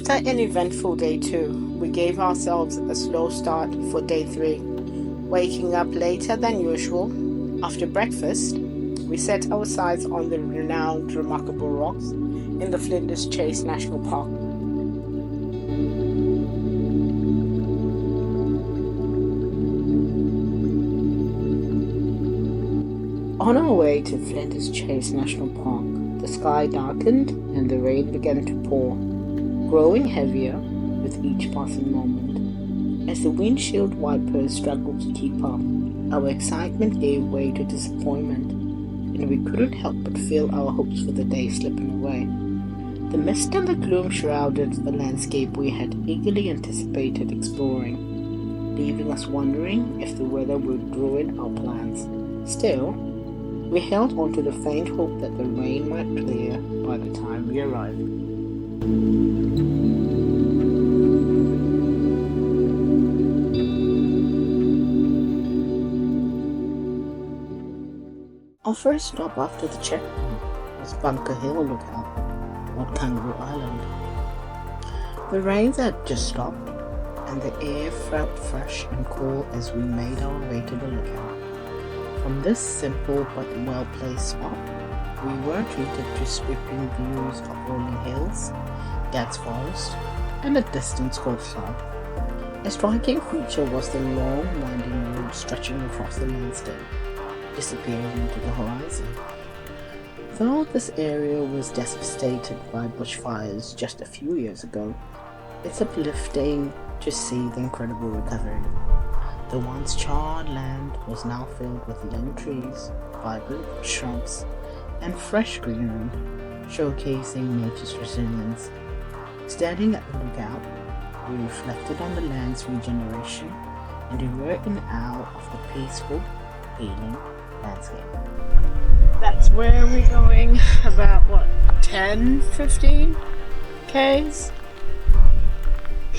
After an eventful day 2, we gave ourselves a slow start for day 3, waking up later than usual. After breakfast, we set our sights on the renowned remarkable rocks in the Flinders Chase National Park. On our way to Flinders Chase National Park, the sky darkened and the rain began to pour, growing heavier with each passing moment. As the windshield wipers struggled to keep up, our excitement gave way to disappointment, and we couldn't help but feel our hopes for the day slipping away. The mist and the gloom shrouded the landscape we had eagerly anticipated exploring, leaving us wondering if the weather would ruin our plans. Still, we held on to the faint hope that the rain might clear by the time we arrived. Our first stop after the checkpoint was Bunker Hill Lookout on Kangaroo Island. The rain had just stopped, and the air felt fresh and cool as we made our way to the lookout. From this simple but well-placed spot, we were treated to sweeping views of rolling hills, dense forest, and a distant coastline. A striking feature was the long, winding road stretching across the landscape, disappearing into the horizon. Though this area was devastated by bushfires just a few years ago, it's uplifting to see the incredible recovery. The once charred land was now filled with young trees, vibrant shrubs, and fresh greenery, showcasing nature's resilience. Standing at the lookout, we reflected on the land's regeneration and we were in awe of the peaceful, healing landscape. That's where we're going, about 10-15 k's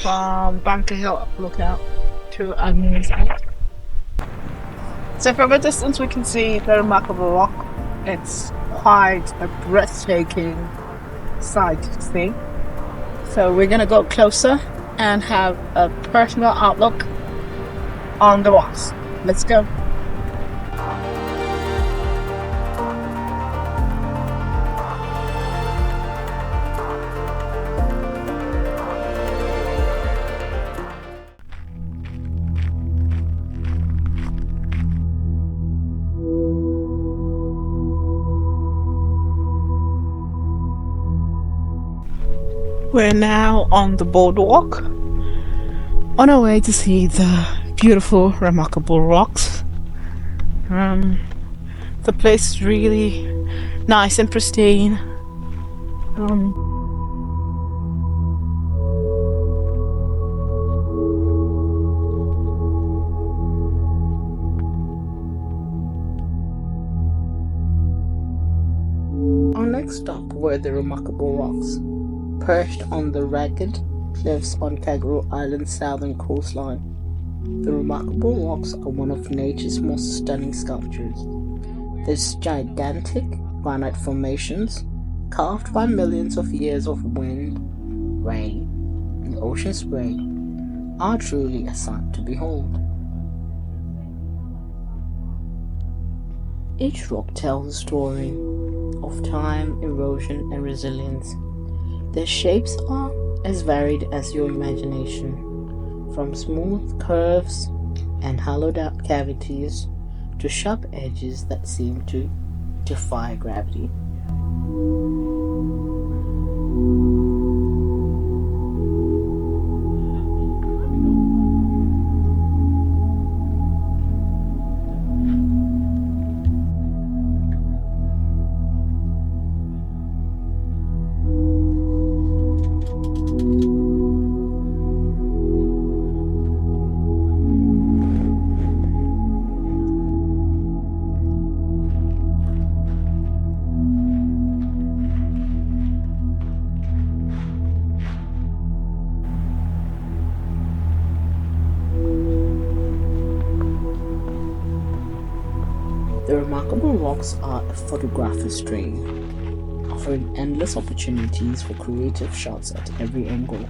from Bunker Hill Lookout to Admirals Arch. So from a distance we can see the remarkable rock. It's quite a breathtaking sight to see. So we're going to go closer and have a personal outlook on the rocks. Let's go. We're now on the boardwalk, on our way to see the beautiful, remarkable rocks. The place is really nice and pristine. Our next stop were the remarkable rocks, perched on the ragged cliffs on Kangaroo Island's southern coastline. The remarkable rocks are one of nature's most stunning sculptures. These gigantic granite formations, carved by millions of years of wind, rain, and ocean spray, are truly a sight to behold. Each rock tells a story of time, erosion, and resilience. Their shapes are as varied as your imagination, from smooth curves and hollowed-out cavities to sharp edges that seem to defy gravity. The remarkable rocks are a photographer's dream, of offering endless opportunities for creative shots at every angle.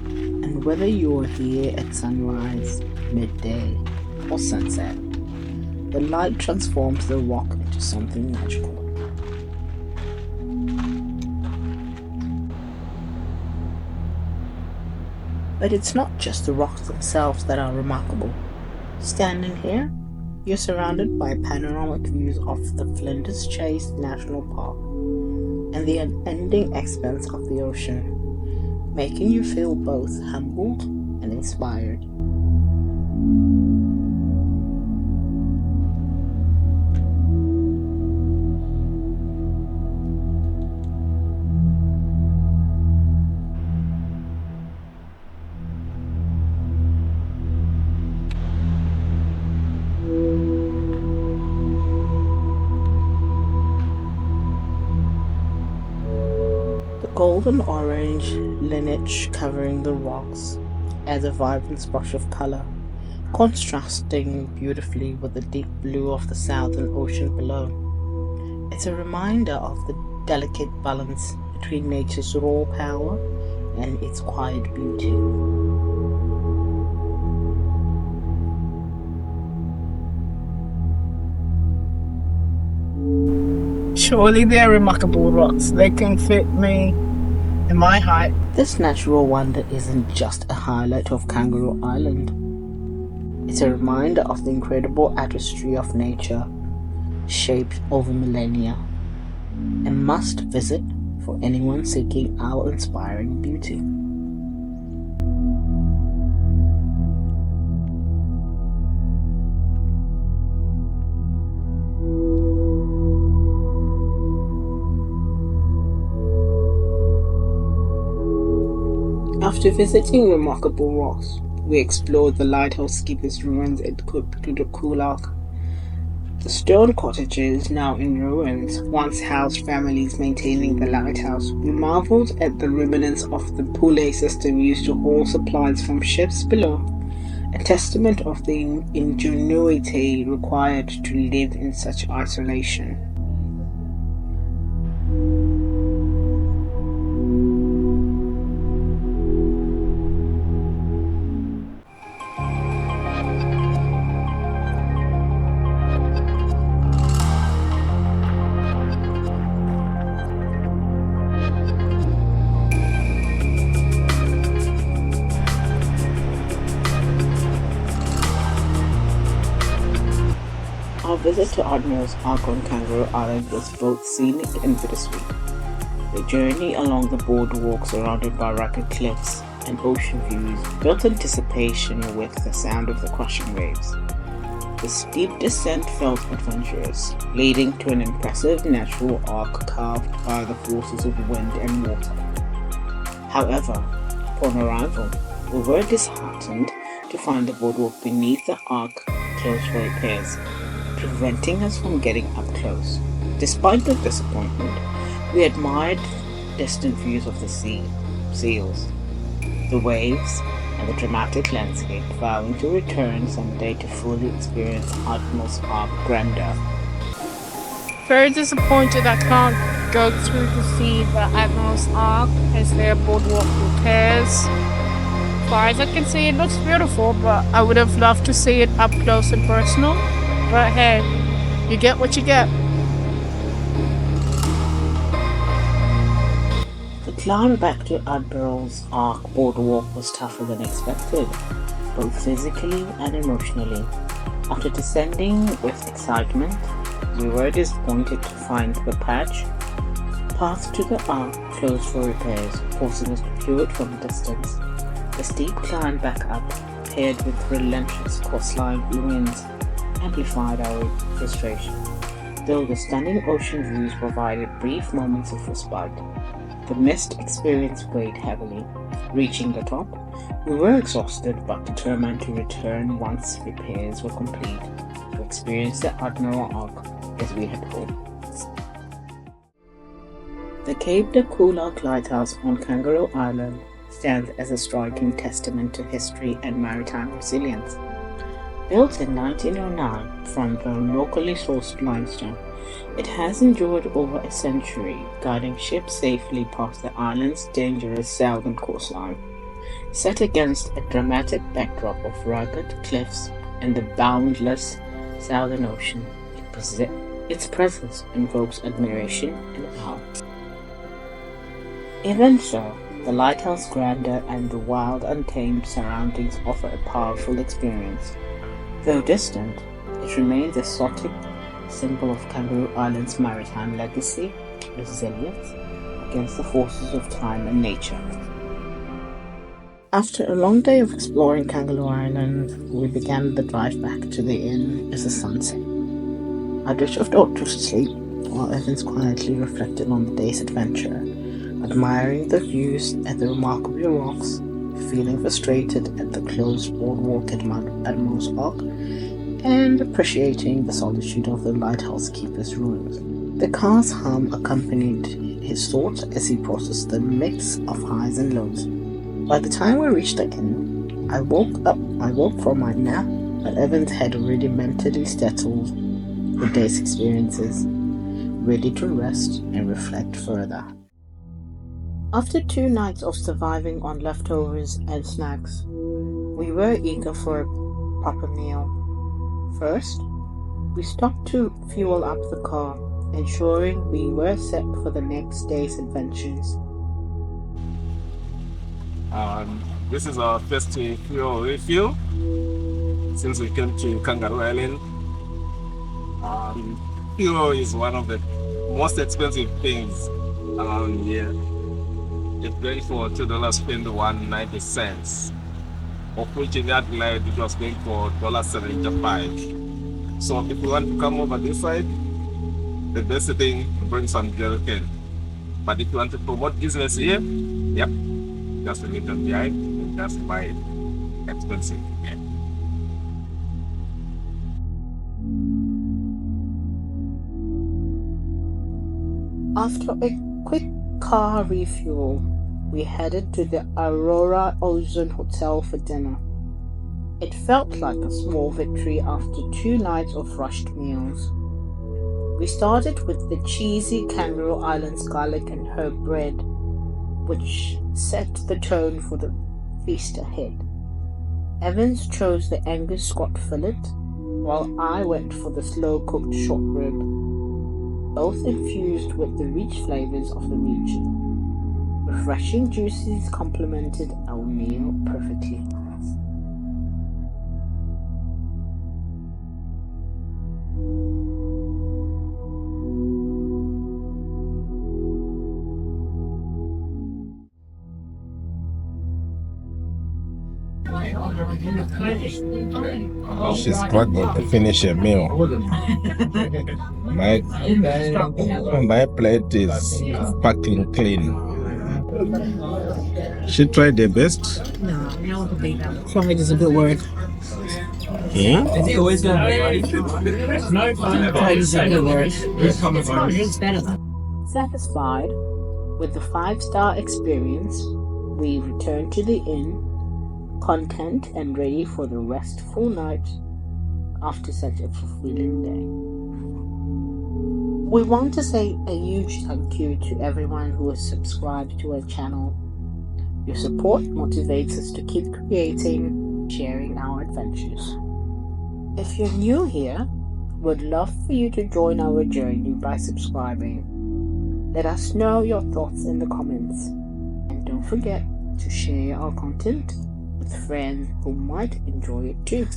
And whether you're here at sunrise, midday, or sunset, the light transforms the rock into something magical. But it's not just the rocks themselves that are remarkable. Standing here, you're surrounded by panoramic views of the Flinders Chase National Park and the unending expanse of the ocean, making you feel both humbled and inspired. Golden orange lineage covering the rocks adds a vibrant splash of color, contrasting beautifully with the deep blue of the southern ocean below. It's a reminder of the delicate balance between nature's raw power and its quiet beauty. Surely they're remarkable rocks. They can fit me in my height. This natural wonder isn't just a highlight of Kangaroo Island. It's a reminder of the incredible artistry of nature, shaped over millennia, a must visit for anyone seeking our inspiring beauty. After visiting remarkable rocks, we explored the Lighthouse Keepers Ruins at Cape du Couedic. The stone cottages, now in ruins, once housed families maintaining the lighthouse. We marveled at the remnants of the pulley system used to haul supplies from ships below, a testament of the ingenuity required to live in such isolation. Our visit to Admirals Arch on Kangaroo Island was both scenic and bittersweet. The journey along the boardwalk surrounded by rugged cliffs and ocean views built anticipation with the sound of the crashing waves. The steep descent felt adventurous, leading to an impressive natural arc carved by the forces of wind and water. However, upon arrival, we were disheartened to find the boardwalk beneath the arc closed for repairs, preventing us from getting up close. Despite the disappointment, we admired distant views of the seals, the waves, and the dramatic landscape, vowing to return someday to fully experience Admirals Arch grandeur. Very disappointed I can't go through to see the Admirals Arch as their boardwalk repairs. As far as I can see, it looks beautiful, but I would have loved to see it up close and personal. But hey, you get what you get. The climb back to Admirals Arch boardwalk was tougher than expected, both physically and emotionally. After descending with excitement, we were disappointed to find the path to the arch closed for repairs, forcing us to view it from a distance. The steep climb back up, paired with relentless coastline winds, amplified our frustration. Though the stunning ocean views provided brief moments of respite, the mist experience weighed heavily. Reaching the top, we were exhausted but determined to return once repairs were complete to experience the Admiral Arch as we had hoped. The Cape du Couedic Lighthouse on Kangaroo Island stands as a striking testament to history and maritime resilience. Built in 1909 from the locally sourced limestone, It has endured over a century, guiding ships safely past the island's dangerous southern coastline. Set against a dramatic backdrop of rugged cliffs and the boundless southern ocean, its presence invokes admiration and awe. Even so, the lighthouse grandeur and the wild, untamed surroundings offer a powerful experience. Though distant, it remains a exotic symbol of Kangaroo Island's maritime legacy, resilience against the forces of time and nature. After a long day of exploring Kangaroo Island, we began the drive back to the inn as the sun set. I drifted off to sleep while Evans quietly reflected on the day's adventure, admiring the views and the remarkable rocks, feeling frustrated at the closed boardwalk at Admirals Arch, and appreciating the solitude of the Lighthouse Keepers Ruins. The car's hum accompanied his thoughts as he processed the mix of highs and lows. By the time we reached the inn, I woke from my nap, but Evans had already mentally settled the day's experiences, ready to rest and reflect further. After 2 nights of surviving on leftovers and snacks, we were eager for a proper meal. First, we stopped to fuel up the car, ensuring we were set for the next day's adventures. This is our first fuel refill since we came to Kangaroo Island. Fuel is one of the most expensive things around here. It's going for $2.21.90, of which in that line it was going for $1.75. So if you want to come over this side, the best thing, bring some jerrycan. But if you want to promote business here, yep, just a little behind and just buy it expensive. Yeah. After a quick car refuel, we headed to the Aurora Ozone Hotel for dinner. It felt like a small victory after 2 nights of rushed meals. We started with the cheesy Kangaroo Island's garlic and herb bread, which set the tone for the feast ahead. Evans chose the Angus Scott fillet, while I went for the slow-cooked short rib, both infused with the rich flavors of the region. Refreshing juices complemented our meal perfectly. She struggled to finish her meal. My plate is sparkling clean. She tried her best. Tried is a good word. Hmm? Tried is a good word. Satisfied with the 5-star experience, we returned to the inn, content and ready for the restful night after such a fulfilling day. We want to say a huge thank you to everyone who has subscribed to our channel. Your support motivates us to keep creating, sharing our adventures. If you're new here, we'd love for you to join our journey by subscribing. Let us know your thoughts in the comments. And don't forget to share our content with friends who might enjoy it too.